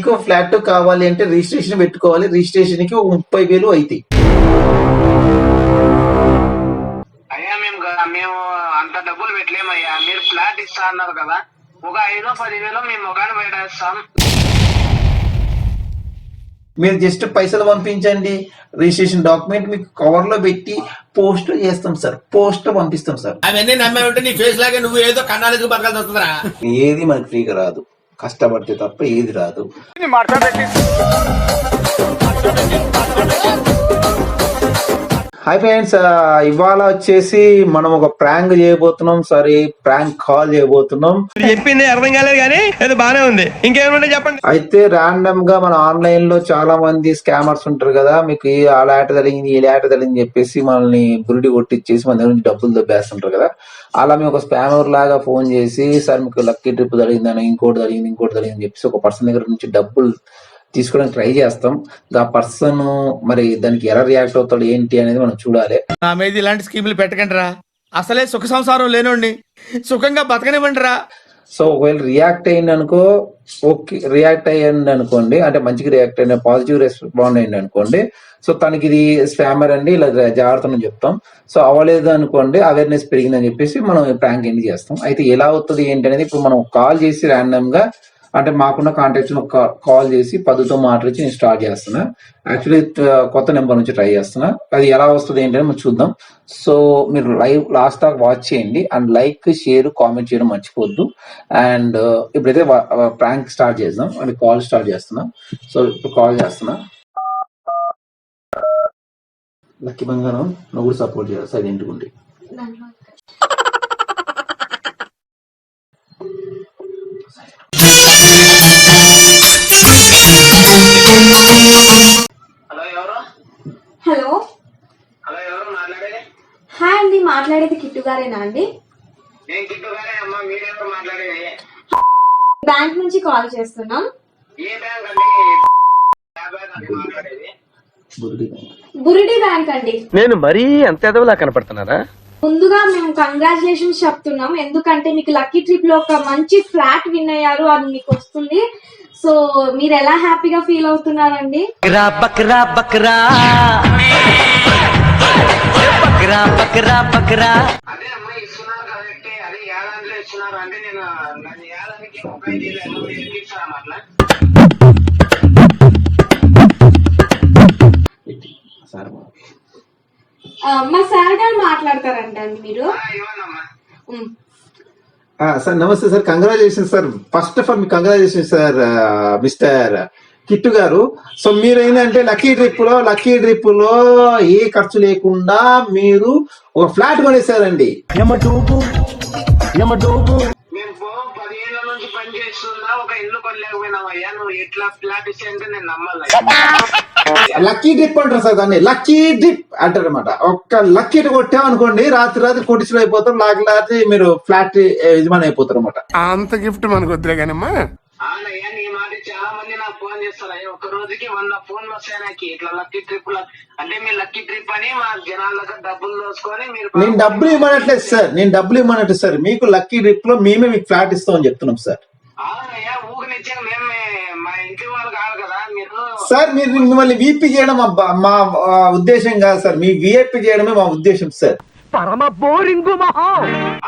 మీకు ఫ్లాట్ కావాలి అంటే రిజిస్ట్రేషన్ పెట్టుకోవాలి. రిజిస్ట్రేషన్ కి 30,000 అవుతాయి. అయ్యా మేము అంత డబ్బులు పెట్టలేమయ్యా. మీరు ఫ్లాట్ ఇస్తా అన్నారు కదా, ఒక 5,000-10,000 మేము ముఖాన్ని పెట్టేస్తాం. మీరు జస్ట్ పైసలు పంపించండి. రిజిస్ట్రేషన్ డాక్యుమెంట్ మీకు కవర్ లో పెట్టి పోస్ట్ చేస్తాం సార్. పోస్ట్ పంపిస్తాం సార్. అవన్నీ నమ్మే ఉంటే నీ ఫేస్ లాగే నువ్వు ఏదో కన్నాలకు బతకాల్సి వస్తుందిరా. ఏది మనకి ఫ్రీగా రాదు, కష్టపడితే తప్ప ఏది రాదు. హాయ్ ఫ్రెండ్స్, ఇవాళ వచ్చేసి మనం ఒక ప్రాంక్ చేయబోతున్నాం. సారీ, ప్రాంక్ కాల్ చేయబోతున్నాం. చెప్పింది అర్థం కాలేదు కానీ అది బానే ఉంది. ఇంకేమైనా చెప్పండి. అయితే ర్యాండమ్ గా మన ఆన్లైన్ లో చాలా మంది స్కామర్స్ ఉంటారు కదా, మీకు ఆ లాట తగిలింది ఈ లాట తగిలింది చెప్పేసి మనల్ని బురిడి కొట్టించేసి మన దగ్గర నుంచి డబ్బులు దబ్బేస్తుంటారు కదా. అలా మేము ఒక స్పామర్ లాగా ఫోన్ చేసి, సార్ మీకు లక్కీ ట్రిప్ తగిలిందని, ఇంకోటి తగిలింది చెప్పేసి ఒక పర్సన్ దగ్గర నుంచి డబ్బులు తీసుకోవడానికి ట్రై చేస్తాం. ఆ పర్సన్ మరి దానికి ఎలా రియాక్ట్ అవుతాడు ఏంటి అనేది మనం చూడాలి. నా మీద ఇలాంటి స్కీములు పెట్టకండి రా. అసలే సుఖ సంసారం లేనోండి, సుఖంగా బతకనివ్వండి రా. సో ఒకవేళ రియాక్ట్ అయ్యింది అనుకో, ఓకే, రియాక్ట్ అయ్యింది అనుకోండి, అంటే మంచిగా రియాక్ట్ అయిన పాజిటివ్ రెస్పాండ్ అయింది అనుకోండి, సో తనకి ఇది స్పామర్ అండి, ఇలా జాగ్రత్తను చెప్తాం. సో అవ్వలేదు అనుకోండి, అవేర్నెస్ పెరిగిందని చెప్పేసి మనం ప్రాంక్ ఎండ్ చేస్తాం. అయితే ఎలా అవుతుంది ఏంటి అనేది ఇప్పుడు మనం కాల్ చేసి ర్యాండమ్ గా, అంటే మాకున్న కాంటాక్ట్స్ కాల్ చేసి పద్ధతితో మాట్లాడి నేను స్టార్ట్ చేస్తున్నా. యాక్చువల్లీ కొత్త నెంబర్ నుంచి ట్రై చేస్తున్నా. అది ఎలా వస్తుంది ఏంటని మనం చూద్దాం. సో మీరు లైవ్ లాస్ట్ దాకా వాచ్ చేయండి అండ్ లైక్, షేర్, కామెంట్ చేయడం మర్చిపోవద్దు. అండ్ ఇప్పుడైతే ప్రాంక్ స్టార్ట్ చేద్దాం. అంటే కాల్ స్టార్ట్ చేస్తున్నా. సో ఇప్పుడు కాల్ చేస్తున్నా. లక్కీ బంగారం, నువ్వు కూడా సపోర్ట్ చేయాలి సైలెంట్గా ఉండి. హలో, ఎవరు మాట్లాడేది? హాయ్ అండి, మాట్లాడేది కిట్టు గారేనా అండి? నేను కిట్టు గారే అమ్మా. మీరెవరు మాట్లాడేది? బ్యాంక్ నుంచి కాల్ చేస్తున్నాం. ఏ బ్యాంక్ అండి? మాట్లాడేది బురిడి బ్యాంక్ అండి. నేను మరీ అంత ఎదవలా కనపడుతున్నారా? ముందుగా మేము కంగ్రాచులేషన్స్ చెప్తున్నాం, ఎందుకంటే మీకు లక్కీ ట్రిప్ లో ఒక మంచి ఫ్లాట్ విన్ అయ్యారు, అది మీకు వస్తుంది. సో మీరు ఎలా హ్యాపీగా ఫీల్ అవుతున్నారండి? అదే అమ్మా ఇస్తున్నారు కరెక్టే. అదే ఏడాదిలో ఇస్తున్నారు అంటే నేను నన్ను ఏడాదికి 35,000 ఇస్తాను అట్లా. మా సార్ గారు మాట్లాడతారంట అండి మీరు. ఇవ్వనమ్మా. సార్ నమస్తే sir, congratulation sir. First of all మీకు కంగ్రాచులేషన్ సార్, మిస్టర్ కిట్టు గారు. సో మీరు ఏంటంటే లక్కీ ట్రిప్ లో ఏ ఖర్చు లేకుండా మీరు ఒక ఫ్లాట్ కొనేసారండి. మేము 10 ఏళ్ళ నుంచి పని చేస్తున్నా, ఒక ఇల్లు కొనలేకపోయినామయ్యా. నువ్వు ఎట్లా ఫ్లాట్ ఇస్తే అంటే నేను నమ్మాలి. లక్కీ ట్రిప్ అంటారు సార్, దాన్ని లక్కీ ట్రిప్ అంటారు అనమాట. ఒక్క లక్కీ కొట్టామనుకోండి, రాత్రి కోటీశ్వరులు అయిపోతారు. లాగి మీరు ఫ్లాట్ యజమాని అయిపోతారు అనమాట. అంత గిఫ్ట్ మనకు వద్దులే కానమ్మా. అవునయ్యా, నీ మాట చాలా మంది నాకు ఫోన్ చేస్తారు. అయ్యా ఒక రోజుకి 100 ఫోన్లు వస్తాయి నాకు ఇట్లా లక్కీ ట్రిప్ అంటే మీ లక్కీ ట్రిప్ అని మా జనాల దగ్గర డబ్బులు దోసుకొని మీరు. నేను డబ్బులు ఇవ్వనట్లేదు సార్, మీకు లక్కీ ట్రిప్ లో మేమే మీకు ఫ్లాట్ ఇస్తామని చెప్తున్నాం సార్. అవునయ్యా, ఊరినిచ్చే మేమే, మా ఇంటి వాళ్ళు కాదు కదా మీరు. సార్ మీరు మిమ్మల్ని వీపీ చేయడం మా ఉద్దేశం కాదు సార్, మీ విఐపీ చేయడమే మా ఉద్దేశం సార్.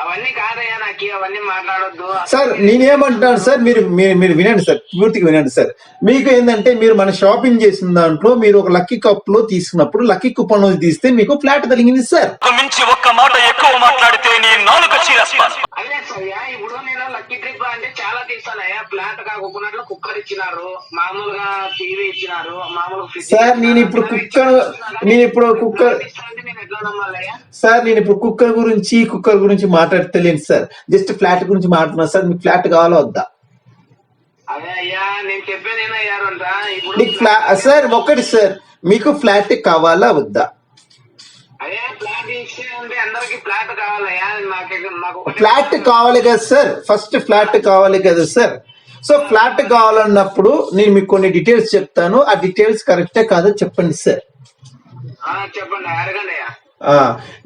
అవన్నీ కాదయ్యా, నాకు అవన్నీ మాట్లాడొద్దు సార్. నేనేమంటున్నాను సార్, మీరు వినండి సార్, పూర్తిగా వినండి సార్. మీకు ఏంటంటే మీరు మన షాపింగ్ చేసిన దాంట్లో మీరు ఒక లక్కీ కప్ లో తీసుకున్నప్పుడు లక్కీ కూపన్ లో తీస్తే మీకు ఫ్లాట్ తగిలింది సార్. అదే సయ్యా, ఇప్పుడు నేను లక్కీ ట్రిప్ అంటే చాలా తీస్తానయ్యా. ఫ్లాట్ కాకున్నట్లు కుక్కర్ ఇచ్చినారు, మామూలుగా టీవీ ఇచ్చినారు, మామూలుగా సార్. నేను ఇప్పుడు కుక్కర్ నేను ఎట్లా నమ్మాలయ్యా? సార్ నేను ఇప్పుడు కుక్కర్ గురించి మాట్లాడతలేను సార్, జస్ట్ ఫ్లాట్ గురించి మాట్లాడుతున్నా సార్. మీకు ఫ్లాట్ కావాలా వద్దా? అదే అయ్యా, నేను చెప్పేదేనయ్యారంట ఇప్పుడు సార్ ఒకటి సార్, మీకు ఫ్లాట్ కావాలా వద్దా? అదే ఫ్లాట్ ఇస్తే అంటే అందరికి ఫ్లాట్ కావాలయ్యా. నాకు ఫ్లాట్ కావాలి కదా సార్, ఫస్ట్ ఫ్లాట్ కావాలి కదా సార్. సో ఫ్లాట్ కావాలన్నప్పుడు నేను మీకు కొన్ని డీటెయిల్స్ చెప్తాను, ఆ డీటెయిల్స్ కరెక్టే కాదో చెప్పండి సార్. చెప్పండి, అడగండి అయ్యా.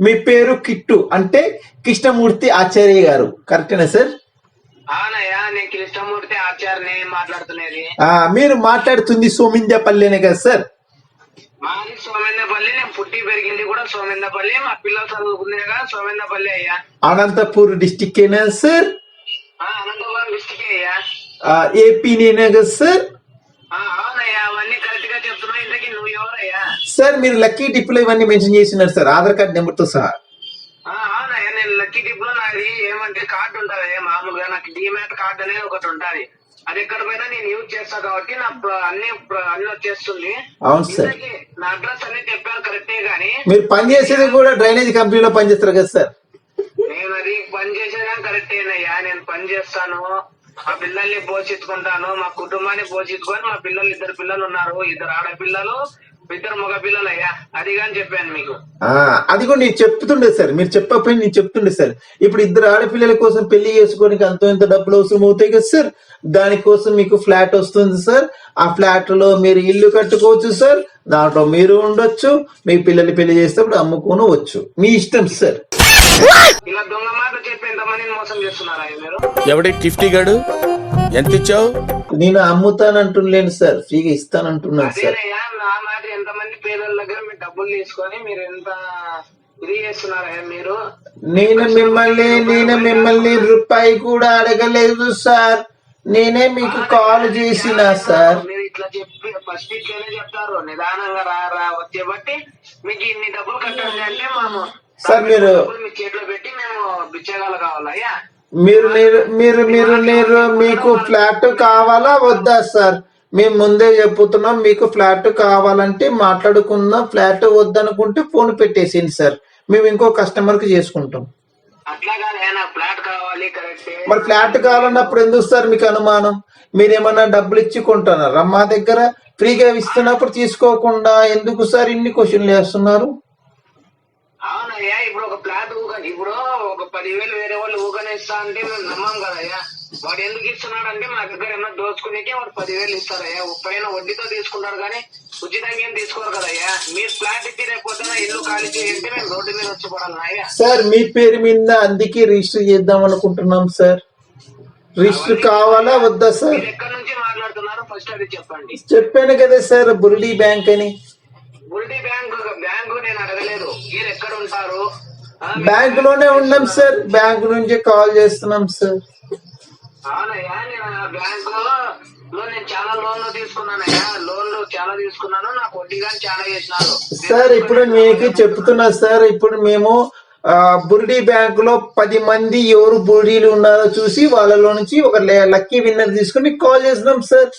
మీ పేరు కిట్టు అంటే కృష్ణమూర్తి ఆచార్య గారు, కరెక్టేనా సార్? అవునయ్యా, నేను కృష్ణమూర్తి ఆచార్య వచ్చారు, నేను మాట్లాడుతున్నది. మీరు మాట్లాడుతుంది సోమిందపల్లినే కదా సార్? మాది సోమేందపల్లి, నేను పుట్టి పెరిగింది కూడా సోమేందపల్లి, మా పిల్లలు చదువుకుంది కదా సోమేందపల్లి అయ్యా. అనంతపూర్ డిస్టిక్ ఏనా సార్? అనంతపురం డిస్టిక్ అయ్యా. ఏపీనేనా కదా సార్? అవునయ్యా, అవన్నీ కరెక్ట్ గా చెప్తున్నా. ఇంతకీ నువ్వు ఎవరయ్యా? సార్ మీరు లక్కీ టిప్ లో ఇవన్నీ మెన్షన్ చేసినారు సార్, ఆధార్ కార్డ్ నెంబర్ తో సహా. అవునయ్యా, నేను లక్కీ టిప్ లో నాది ఏమంటే కార్డు ఉంటది మామూలుగా, నాకు డిమాట్ కార్డు అనేది ఒకటి ఉంటది. అది ఎక్కడ పోయినా నేను యూజ్ చేస్తా కాబట్టి నాకు అన్ని వచ్చేస్తుంది. అవును సార్. నా అడ్రస్ అన్ని చెప్పారు కరెక్టే గానీ మీరు పనిచేసేది కూడా డ్రైనేజ్ కంపెనీలో పనిచేస్తారు కదా సార్? నేను అది పని చేసేదా కరెక్టేనయ్యా. నేను పని చేస్తాను, మా పిల్లల్ని పోషించుకుంటాను, మా కుటుంబాన్ని పోషించుకొని, మా పిల్లలు 2 పిల్లలు ఉన్నారు, 2 ఆడపిల్లలు 2 మగ పిల్లలు అయ్యా. అది కానీ చెప్పాను మీకు. అది కూడా నేను చెప్తుండే సార్, మీరు చెప్పకపోయి నేను చెప్తుండే సార్. ఇప్పుడు 2 ఆడపిల్లల కోసం పెళ్లి చేసుకోవడానికి అంత ఎంత డబ్బులు అవసరం అవుతాయి కదా సార్? దానికోసం మీకు ఫ్లాట్ వస్తుంది సార్. ఆ ఫ్లాట్ లో మీరు ఇల్లు కట్టుకోవచ్చు సార్, దాంట్లో మీరు ఉండొచ్చు, మీ పిల్లల్ని పెళ్లి చేసేటప్పుడు అమ్ముకోవచ్చు, మీ ఇష్టం సార్. ఇలా దొంగ మాట చెప్పి ఎంతమందిని మోసం చేస్తున్నారా మీరు? ఎవడి టిఫ్టీ గాడు ఎంత ఇచ్చావు? నేను అమ్ముతానంటున్నాను సార్, ఫ్రీగా ఇస్తానంటున్నాను సార్. అదేనయ్యా, నా మాట ఎంతమంది పేదల దగ్గర మీరు డబ్బులు తీసుకొని మీరు ఎంత ఇది చేస్తున్నారయ్యా మీరు? నేను మిమ్మల్ని రూపాయి కూడా అడగలేదు సార్, నేనే మీకు కాల్ చేసిన సార్. మీరు ఇట్లా చెప్పి ఫస్ట్ ఇట్లనే చెప్తారు, నిదానంగా రా వచ్చే బట్టి మీకు ఇన్ని డబ్బులు కట్టాలి అంటే మేము సార్ మీరు మీ చేతిలో పెట్టి మేము బిచ్చగాలు కావాలయ్యా. మీరు మీకు ఫ్లాట్ కావాలా వద్దా సార్? మేము ముందే చెప్పుతున్నాం, మీకు ఫ్లాట్ కావాలంటే మాట్లాడుకుందాం, ఫ్లాట్ వద్దనుకుంటే ఫోన్ పెట్టేసింది సార్, మేము ఇంకో కస్టమర్ కి చేసుకుంటాం. అట్లా కాదు, నాకు ఫ్లాట్ కావాలి కరెక్టే. మరి ఫ్లాట్ కావాలన్నప్పుడు ఎందుకు సార్ మీకు అనుమానం? మీరేమన్నా డబ్బులు ఇచ్చి కొంటున్నారా? మా దగ్గర ఫ్రీగా ఇస్తున్నప్పుడు తీసుకోకుండా ఎందుకు సార్ ఇన్ని క్వశ్చన్లు వేస్తున్నారు? అవునయ్యా, ఇప్పుడు ఒక ఫ్లాట్ ఇప్పుడు ఒక 10,000 వేరే వాళ్ళు ఊగనేస్తా అంటే మేము నమ్మం కదయ్యా. వాడు ఎందుకు ఇస్తున్నాడు అంటే మా దగ్గర ఏమన్నా దోచుకునేకే వాడు 10,000 ఇస్తారయ్యా. పైన వడ్డీతో తీసుకుంటారు కానీ ఉచితంగా ఏం తీసుకోరు కదయ్యా. మీరు ఫ్లాట్ ఇచ్చి రేపొద్దున ఇల్లు ఖాళీ చేయంటే మేము రోడ్డు మీద వచ్చి పడాలయ్యా. సార్ మీ పేరు మీద అందుకే రిజిస్టర్ చేద్దాం అనుకుంటున్నాం సార్. రిజిస్టర్ కావాలా వద్దా సార్? మీరు ఎక్కడి నుంచి మాట్లాడుతున్నారు ఫస్ట్ అది చెప్పండి. చెప్పాను కదా సార్, బుర్డీ బ్యాంక్ అని. బుల్టీ బ్యాంకు నేను అడగలేదు, మీరు ఎక్కడ ఉంటారు? బ్యాంక్ లోనే ఉన్నాం సార్, బ్యాంక్ నుంచి కాల్ చేస్తున్నాం సార్. అవునయ్యా, నేను బ్యాంకు లో నేను చాలా లోన్లు తీసుకున్నానయ్యా, లోన్లు చాలా తీసుకున్నాను, నాకు వడ్డీ కానీ చాలా చేసినారు సార్. ఇప్పుడు మీకు చెప్తున్నా సార్, ఇప్పుడు మేము బుర్డీ బ్యాంక్ లో 10 మంది ఎవరు బుర్డీలు ఉన్నారో చూసి వాళ్ళలో నుంచి ఒక లక్కీ విన్నర్ తీసుకుని మీకు కాల్ చేస్తున్నాం సార్.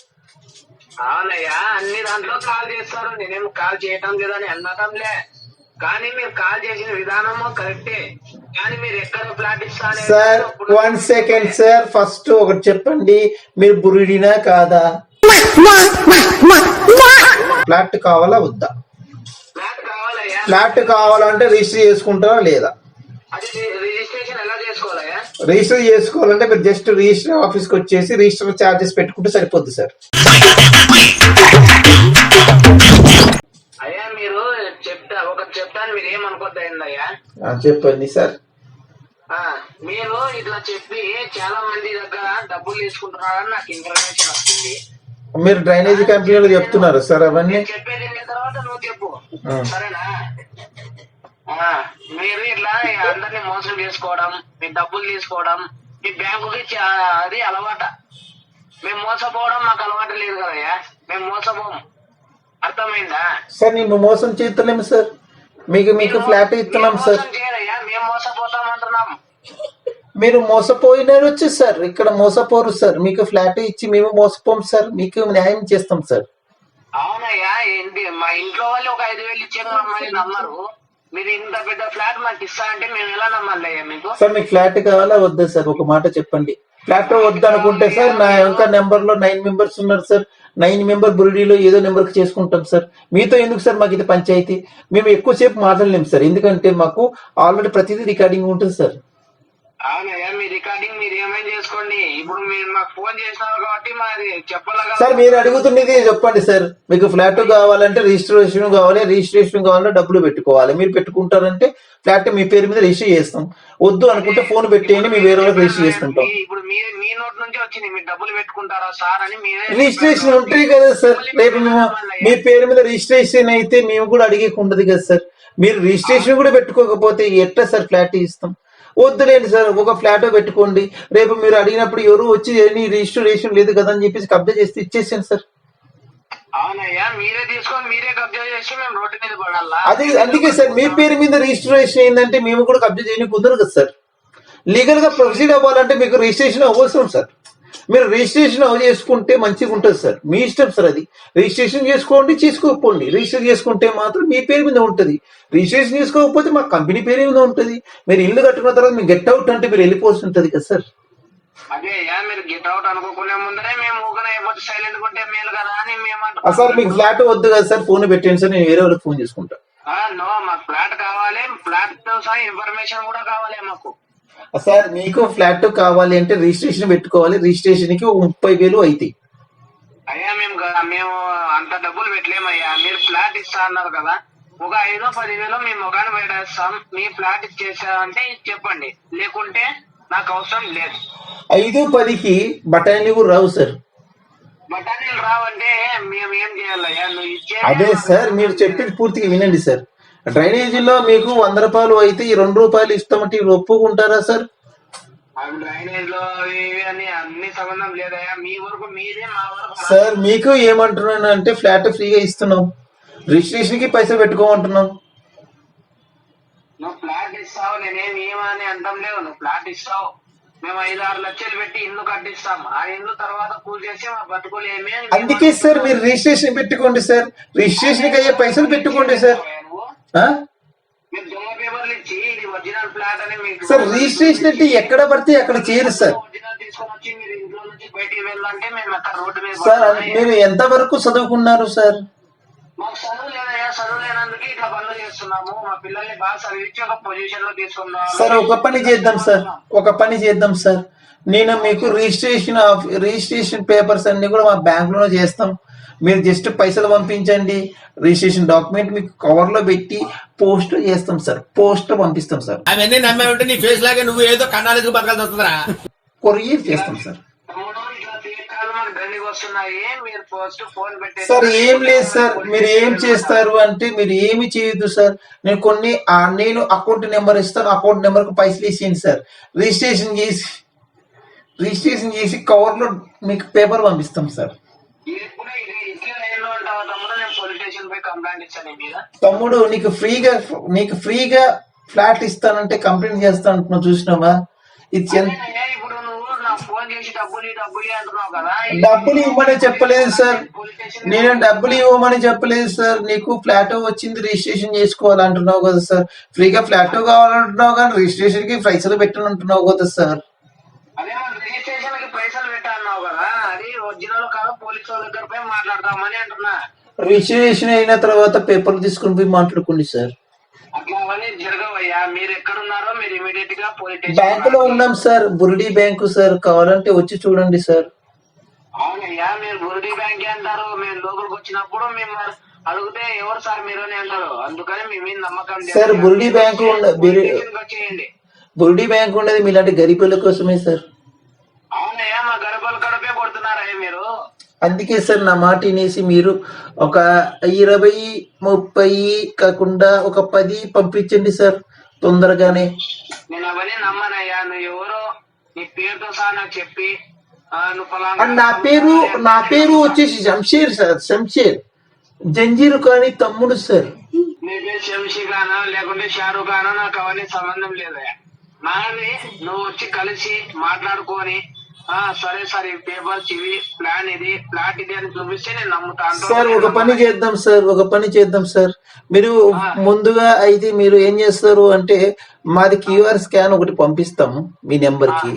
అవునయ్యా, అన్ని దాంట్లో కాల్ చేస్తారు, నేనేం కాల్ చేయటం లేదని అనటంలే, కానీ మీరు కాల్ చేసిన విధానము కరెక్టే. కానీ మీరు ఎక్కడ ఫ్లాట్ ఇస్తానే సార్ 1 సెకండ్ సార్, ఫస్ట్ ఒకటి చెప్పండి, మీరు బురుడినా కాదా? ఫ్లాట్ కావాలా వద్దా? ఫ్లాట్ కావాలయ్యా. ఫ్లాట్ కావాలంటే రిజిస్టర్ చేసుకుంటారా లేదా? అది రిజిస్ట్రేషన్ ఎలా చేసుకోవాలయ్యా? రిజిస్టర్ చేసుకోవాలంటే మీరు జస్ట్ రిజిస్టర్ ఆఫీస్ కి వచ్చేసి రిజిస్టర్ చార్జెస్ పెట్టుకుంటే సరిపోద్ది సార్. అయ్యా మీరు ఒకటి చెప్తాను, మీరు ఏమనుకోద్దు అయిందయ్యా. చెప్పండి సార్. మీరు ఇట్లా చెప్పి చాలా మంది దగ్గర డబ్బులు తీసుకుంటున్నారని నాకు ఇన్ఫర్మేషన్ వస్తుంది. మీరు డ్రైనేజీ కంపెనీలో చెప్తున్నారు సార్ అవన్నీ? చెప్పేది తర్వాత నువ్వు చెప్పు, సరేనా? మీరు ఇట్లా అందరినీ మోసం చేసుకోవడం, మీ డబ్బులు తీసుకోవడం, మీ బ్యాంకుకి అది అలవాట. మేము మోసపోవడం మాకు అలవాటు లేదు కదయ్యా, మేము మోసపోము, అర్థమైందా? సార్ మేము మోసం చేస్తలేము సార్, మీకు ఫ్లాట్ ఇస్తున్నాం సార్. చేయరయ్యా, మేము మోసపోతాం అంటున్నాం. మీరు మోసపోయినారు వచ్చి సార్, ఇక్కడ మోసపోరు సార్, మీకు ఫ్లాట్ ఇచ్చి మేము మోసపోం సార్, మీకు న్యాయం చేస్తాం సార్. అవునయ్యా, ఏంటి మా ఇంట్లో వాళ్ళు ఒక 5,000 ఇచ్చారు మమ్మల్ని నమ్మరు, మీరు ఇంత పెద్ద ఫ్లాట్ మాకు ఇస్తా అంటే మేము ఎలా నమ్మాలయ్యా మీకు? సార్ మీకు ఫ్లాట్ కావాలా వద్దా సార్? ఒక మాట చెప్పండి. ఫ్లాట్ వద్దు అనుకుంటే సార్ నా యొక్క నెంబర్ లో 9 మెంబర్స్ ఉన్నారు సార్, 9 మెంబర్ బురుడీలో ఏదో నెంబర్ కి చేసుకుంటాం సార్. మీతో ఎందుకు సార్ మాకు ఇది పంచాయతీ? మేము ఎక్కువసేపు మాట్లాడలేము సార్, ఎందుకంటే మాకు ఆల్రెడీ ప్రతిదీ రికార్డింగ్ ఉంటుంది సార్. అవునయ్యా మీ రికార్డింగ్ మీరు ఏమైనా చేసుకోండి. ఇప్పుడు మీరు మాకు ఫోన్ చేసినారు కాబట్టి మాది చెప్పాలి సార్ మీరు అడుగుతున్నది చెప్పండి సార్. మీకు ఫ్లాట్ కావాలంటే రిజిస్ట్రేషన్ కావాలి, రిజిస్ట్రేషన్ కావాలంటే డబ్బులు పెట్టుకోవాలి. మీరు పెట్టుకుంటారంటే ఫ్లాట్ మీ పేరు మీద రిజిస్టర్ చేస్తాం. వద్దు అనుకుంటే ఫోన్ పెట్టేయండి, మీ వేరే వాళ్ళకి రిజిస్టర్ చేసుకుంటాం. ఇప్పుడు మీ నోట్ నుంచి వచ్చింది మీరు డబ్బులు పెట్టుకుంటారా సార్ అని మీరే రిజిస్ట్రేషన్ ఉంటాయి కదా సార్. రేపు మేము మీ పేరు మీద రిజిస్ట్రేషన్ అయితే మేము కూడా అడిగేకి ఉండదు కదా సార్. మీరు రిజిస్ట్రేషన్ కూడా పెట్టుకోకపోతే ఎట్లా సార్ ఫ్లాట్ ఇస్తాం? వద్దులేండి సార్, ఒక ఫ్లాట్ పెట్టుకోండి. రేపు మీరు అడిగినప్పుడు ఎవరు వచ్చి నీ రిజిస్ట్రేషన్ లేదు కదా అని చెప్పేసి కబ్జా చేస్తే ఇచ్చేసాను సార్. అవునయ్యా మీరే తీసుకొని మీరే కబ్జా చేసి మేము రోడ్డు మీద పడాలా? అదే అందుకే సార్ మీ పేరు మీద రిజిస్ట్రేషన్ అయిందంటే మేము కూడా కబ్జా చేయడానికి కుదరదు కదా సార్. లీగల్ గా ప్రొసీడ్ అవ్వాలంటే మీకు రిజిస్ట్రేషన్ అవసరం సార్. మీరు రిజిస్ట్రేషన్ చేసుకుంటే మంచిగా ఉంటుంది సార్. మీ ఇష్టం సార్. అది రిజిస్ట్రేషన్ చేసుకోండి, చేసుకోకపోండి. రిజిస్టర్ చేసుకుంటే మాత్రం మీ పేరు మీద ఉంటుంది. రిజిస్ట్రేషన్ చేసుకోకపోతే మా కంపెనీ పేరు మీద ఉంటుంది. మీరు ఇల్లు కట్టుకున్న తర్వాత మీరు గెట్ అవుట్ అంటే మీరు వెళ్ళిపోవాల్సి ఉంటుంది కదా సార్. అదే మీరు గెట్ అవుట్ అనుకోకునే ముందరే మేము ఊగన అయిపోతే సైలెంట్ ఉంటే మేలు కదా అని మేము సార్ మీకు ఫ్లాట్ వద్దు కదా సార్, ఫోన్ పెట్టండి సార్, నేను వేరే వాళ్ళకి ఫోన్ చేసుకుంటా. నో మాకు ఫ్లాట్ కావాలి, ఫ్లాట్ తో సహా ఇన్ఫర్మేషన్ కూడా కావాలి మాకు. సార్ మీకు ఫ్లాట్ కావాలి అంటే రిజిస్ట్రేషన్ పెట్టుకోవాలి. రిజిస్ట్రేషన్ కి 30,000 అవుతాయి. అయ్యా మేము అంత డబ్బులు పెట్టలేమయ్యా. మీరు ఫ్లాట్ ఇస్తా అన్నారు కదా, ఒక 5,000-10,000 మీ మొగాన్ని పెట్టేస్తాం. మీ ఫ్లాట్ ఇచ్చేసారంటే చెప్పండి, లేకుంటే నాకు అవసరం లేదు. 5-10కి బఠానీలు కూడా రావు సార్. బఠానీలు రావంటే మేము ఏం చేయాలయ్యా? నువ్వు ఇచ్చే అదే సార్ మీరు చెప్పింది పూర్తిగా వినండి సార్. డ్రైనేజీలో మీకు 100 రూపాయలు అయితే ఈ 2 రూపాయలు ఇస్తామంటే మీరు ఒప్పుకుంటారా సార్? డ్రైనేజ్ లో అని అన్ని సంబంధం లేదయ్యా. మీ వరకు మీదే, మా వరకు సార్ మీకు ఏమంటున్నాను అంటే ఫ్లాట్ ఫ్రీగా ఇస్తున్నాం, రిజిస్ట్రేషన్ కి పైసలు పెట్టుకోమంటున్నాం. నువ్వు ఫ్లాట్ ఇస్తావు, నేనేమి ఏమని అంటాం లేవు. నువ్వు ఫ్లాట్ ఇస్తావు, మేము 5-6 లక్షలు పెట్టి ఇల్లు కట్టిస్తాం. ఆ ఇల్లు తర్వాత కూల్ చేసి మా బతుకులు ఏమి. అందుకే సార్ మీరు రిజిస్ట్రేషన్ పెట్టుకోండి సార్. రిజిస్ట్రేషన్ కి అయ్యే పైసలు పెట్టుకోండి సార్. మీరు దొంగ పేపర్లు ఇచ్చి ఇది ఒరిజినల్ ఫ్లాట్ అని మీకు సార్ రిజిస్ట్రేషన్ అంటే ఎక్కడ పడితే అక్కడ చేయరు సార్. ఒరిజినల్ తీసుకొని వచ్చి మీరు ఇంట్లో నుంచి బయటికి వెళ్ళాలంటే మేము అక్కడ రోడ్డు మీద సార్ మీరు ఎంత వరకు చదువుకున్నారు సార్? మాకు చదువు లేదయ్యా. చదువు లేనందుకు ఇట్లా పనులు చేస్తున్నాము. మా పిల్లల్ని బాగా చదివించి ఒక పొజిషన్ లో తీసుకున్నాము. సార్ ఒక పని చేద్దాం సార్. నేను మీకు రిజిస్ట్రేషన్ పేపర్స్ అన్ని కూడా మా బ్యాంక్ లో చేస్తాం. మీరు జస్ట్ పైసలు పంపించండి. రిజిస్ట్రేషన్ డాక్యుమెంట్ మీకు కవర్ లో పెట్టి పోస్ట్ చేస్తాం సార్. పోస్ట్ పంపిస్తాం సార్. అవన్నీ నమ్మే ఉంటే నీ ఫేస్ లాగే నువ్వు ఏదో కన్నాలకు బతకాల్సి వస్తుందిరా. కొరియర్ చేస్తాం సార్. ఇట్లా తీర్థాలు మాకు దండికి వస్తున్నాయి. మీరు ఫస్ట్ ఫోన్ పెట్టే సార్ ఏం లేదు సార్. మీరు ఏం చేస్తారు అంటే మీరు ఏమి చేయొద్దు సార్. నేను అకౌంట్ నెంబర్ ఇస్తాను. అకౌంట్ నెంబర్ కు పైసలు వేసేయండి సార్. రిజిస్ట్రేషన్ చేసి కవర్ లో మీకు పేపర్ పంపిస్తాం సార్. తమ్ముడు నీకు ఫ్రీగా ఫ్లాట్ ఇస్తానంటే కంప్లైంట్ చేస్తా అంటున్నావు, చూసినావా? ఇది ఇప్పుడు నువ్వు నాకు ఫోన్ చేసి డబ్బులు అంటున్నావు కదా. డబ్బులు ఇవ్వమని చెప్పలేదు సార్. నేను డబ్బులు ఇవ్వమని చెప్పలేదు సార్. నీకు ఫ్లాట్ వచ్చింది, రిజిస్ట్రేషన్ చేసుకోవాలంటున్నావు కదా సార్. ఫ్రీగా ఫ్లాట్ కావాలంటున్నావు కానీ రిజిస్ట్రేషన్ కి పైసలు పెట్టాలంటున్నావు కదా సార్. అదే రిజిస్ట్రేషన్ కి పైసలు పెట్టాలన్నావు కదా, అది ఒరిజినల్ కాదు, పోలీసు వాళ్ళ దగ్గర పోయి మాట్లాడదామని అంటున్నా. రిజిస్ట్రేషన్ అయిన తర్వాత పేపర్లు తీసుకుని పోయి మాట్లాడుకోండి సార్. అట్లా అవన్నీ జరగవయ్యా. మీరు ఎక్కడున్నారో మీరు ఇమీడియట్ గా పోలీస్ స్టేషన్ బ్యాంక్ లో ఉన్నాం సార్, బుర్డి బ్యాంకు సార్. కావాలంటే వచ్చి చూడండి సార్. అవునయ్యా మీరు బుర్డి బ్యాంక్ అంటారు. మేము లోపలికి వచ్చినప్పుడు మేము అడిగితే ఎవరు సార్ మీరు అని అంటారు. అందుకని మీ మీద నమ్మకం సార్. బుర్డి బ్యాంకు వచ్చేయండి. బుర్డి బ్యాంక్ ఉండేది మీలాంటి గరీబుల కోసమే సార్. అవునయ్యా మా గడపలు గడపే కొడుతున్నారయ్యా మీరు. అందుకే సార్ నా మాట వినేసి మీరు ఒక 20-30 కాకుండా ఒక 10 పంపించండి సార్ తొందరగానే. నేను అవన్నీ నమ్మనయ్యా. నువ్వు ఎవరో నీ పేరుతో సహా నాకు చెప్పి నా పేరు వచ్చేసి శంషేర్ సార్. శంషేర్ జంజీరు కానీ తమ్ముడు సార్. నీ పేరు శంషీ ఖానా లేకుంటే షారూఖ్ ఖానా నాకు అవన్నీ సంబంధం లేదయ్యా. నాది నువ్వు వచ్చి కలిసి మాట్లాడుకొని సరే సార్ ఈ పేపర్స్ ఇవి ప్లాన్ ఇది ఫ్లాట్ ఇది అని చూపిస్తే నేను నమ్ముతాను సార్. ఒక పని చేద్దాం సార్. మీరు ముందుగా అయితే మీరు ఏం చేస్తారు అంటే మాది QR స్కాన్ ఒకటి పంపిస్తాము మీ నెంబర్ కి.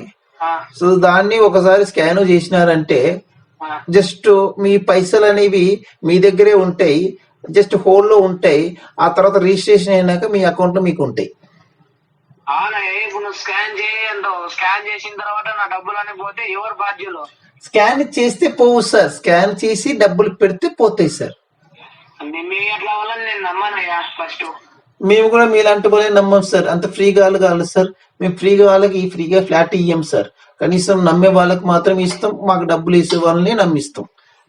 సో దాన్ని ఒకసారి స్కాన్ చేసినారంటే జస్ట్ మీ పైసలు అనేవి మీ దగ్గరే ఉంటాయి, జస్ట్ హోల్డ్ లో ఉంటాయి. ఆ తర్వాత రిజిస్ట్రేషన్ అయినాక మీ అకౌంట్ లో మీకు ఉంటాయి. అవునా ఇప్పుడు స్కాన్ చేయంటావు, స్కాన్ చేసిన తర్వాత నా డబ్బులు అని పోతే ఎవరు బాధ్యులు? స్కాన్ చేస్తే పోవు సార్, స్కాన్ చేసి డబ్బులు పెడితే పోతాయి సార్. మీ అట్లా వాళ్ళని నేను నమ్మనయ్యా. ఫస్ట్ మేము కూడా మీలాంటి వాళ్ళని నమ్మం సార్. అంత ఫ్రీగా కాదు సార్. మేము ఫ్రీగా వాళ్ళకి ఫ్రీగా ఫ్లాట్ ఇయ్యం సార్. కనీసం నమ్మే వాళ్ళకి మాత్రం ఇస్తాం, మాకు డబ్బులు వేసే వాళ్ళని నమ్మిస్తాం.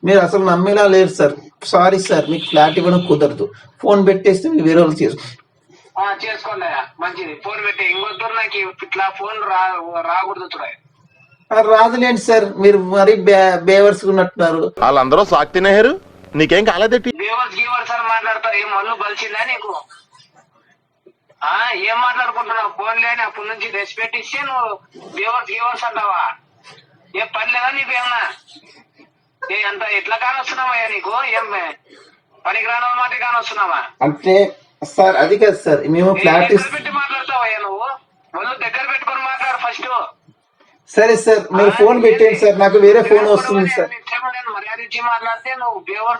మీరు అసలు నమ్మేలా లేరు సార్. సారీ సార్, మీకు ఫ్లాట్ ఇవ్వడం కుదరదు. ఫోన్ పెట్టేస్తే మీరు వేరే వాళ్ళు చేసుకోండి, మంచిది. ఫోన్ పెట్టి ఇంకొద్దు, నాకు ఇట్లా ఫోన్ రాకూడదు చూడ. రాదులేండి సార్, మీరు మరీ బేవర్స్ ఉన్నట్టున్నారు. వాళ్ళందరూ సాక్షి నెహరు, నీకేం కాలేదేటి? గీవర్స్ అని మాట్లాడతావు. ఏం మళ్ళీ బలిచిందా నీకు? ఏం మాట్లాడుకుంటున్నావు? ఫోన్ లేని అప్పటి నుంచి రెస్పెక్ట్ ఇస్తే నువ్వు గీవర్స్ అంటావా? ఏం పని లేదా నీకు? ఏమన్నా అంత ఎట్లా కానొస్తున్నావయ్యా నీకు? ఏం పనికి రాని మాట కానొస్తున్నావా? అంటే సార్ అది కాదు సార్, మేము ఫ్లాట్ పెట్టి మాట్లాడతావయ్యా నువ్వు. వాళ్ళు దగ్గర పెట్టుకొని మాట్లాడు ఫస్ట్. సరే సార్, మీరు ఫోన్ పెట్టేయండి సార్, నాకు వేరే ఫోన్ వస్తుంది సార్. మర్యాద ఇచ్చి మాట్లాడితే నువ్వు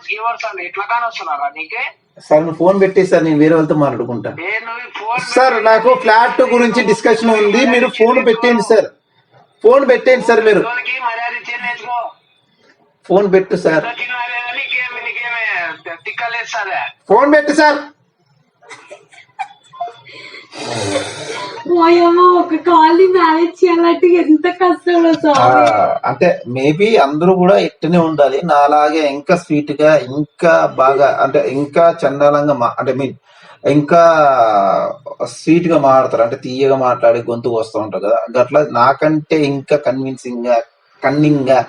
గీవర్స్ అని ఎట్లా కానొస్తున్నారా నీకే? సార్ నువ్వు ఫోన్ పెట్టేసి సార్, నేను వేరే వాళ్ళతో మాట్లాడుకుంటా సార్. నాకు ఫ్లాట్ గురించి డిస్కషన్ ఉంది, మీరు ఫోన్ పెట్టేయండి సార్. ఫోన్ పెట్టేయండి సార్, మీరు మర్యాద ఇచ్చే నేర్చుకో. ఫోన్ పెట్టు సార్, నీకేమే తిక్కలేదు సార్. ఫోన్ పెట్టు సార్. ఒక కాల్ ని మేనేజ్ చేయాలంటే ఎంత కష్టమో సార్. అంటే మేబీ అందరూ కూడా ఇట్టనే ఉండాలి నాలాగే, ఇంకా స్వీట్ గా, ఇంకా బాగా, అంటే ఇంకా చండాలంగా అంటే మీన్ ఇంకా స్వీట్ గా మాట్లాడతారు, అంటే తీయగా మాట్లాడి గొంతుకు వస్తూ ఉంటారు కదా. అట్లా నాకంటే ఇంకా కన్విన్సింగ్ గా, కన్నింగ్ గా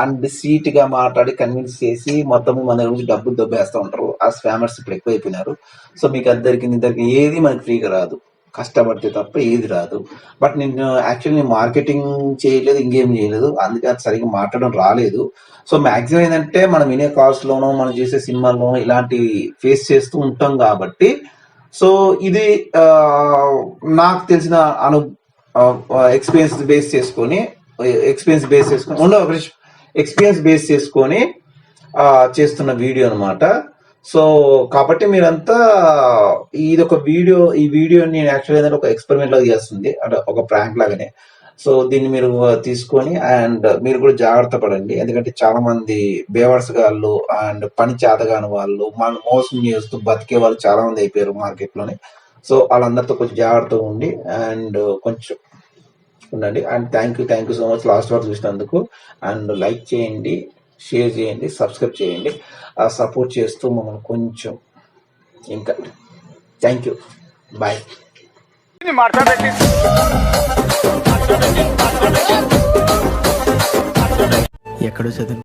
అండ్ స్వీట్ గా మాట్లాడి కన్విన్స్ చేసి మొత్తం మన గురించి డబ్బులు దొబ్బేస్తూ ఉంటారు. ఆ స్పామర్స్ ఇప్పుడు ఎక్కువైపోయినారు. సో మీకు ఇద్దరికి ఏది మనకి ఫ్రీగా రాదు, కష్టపడితే తప్ప ఏది రాదు. బట్ నేను యాక్చువల్లీ మార్కెటింగ్ చేయలేదు, ఇంకేం చేయలేదు, అందుకే అది సరిగ్గా మాట్లాడడం రాలేదు. సో మాక్సిమం ఏంటంటే మనం వినే కాల్స్ లోనో మనం చేసే సినిమాల్లోనో ఇలాంటివి ఫేస్ చేస్తూ ఉంటాం కాబట్టి, సో ఇది నాకు తెలిసిన ఎక్స్పీరియన్స్ బేస్ చేసుకొని చేస్తున్న వీడియో అనమాట. సో కాబట్టి మీరంతా ఇది ఒక వీడియో, ఈ వీడియో నేను యాక్చువల్గా ఏంటంటే ఒక ఎక్స్పెరిమెంట్ లాగా చేస్తుంది, అంటే ఒక ప్రాంక్ లాగానే. సో దీన్ని మీరు తీసుకొని అండ్ మీరు కూడా జాగ్రత్త పడండి, ఎందుకంటే చాలా మంది బేవర్స్ గాళ్ళు అండ్ పని చేతగాని వాళ్ళు, మన మోసం చేస్తూ బతికే వాళ్ళు చాలా మంది అయిపోయారు మార్కెట్ లోనే. సో వాళ్ళందరితో కొంచెం జాగ్రత్తగా ఉండి అండ్ కొంచెం ఉండండి. And thank you so much last వరకు చూసినందుకు. అండ్ లైక్ చేయండి, షేర్ చేయండి, సబ్స్క్రైబ్ చేయండి, సపోర్ట్ చేస్తూ మమ్మల్ని కొంచెం ఇంకా. Thank you, bye. ఎక్కడో చదువు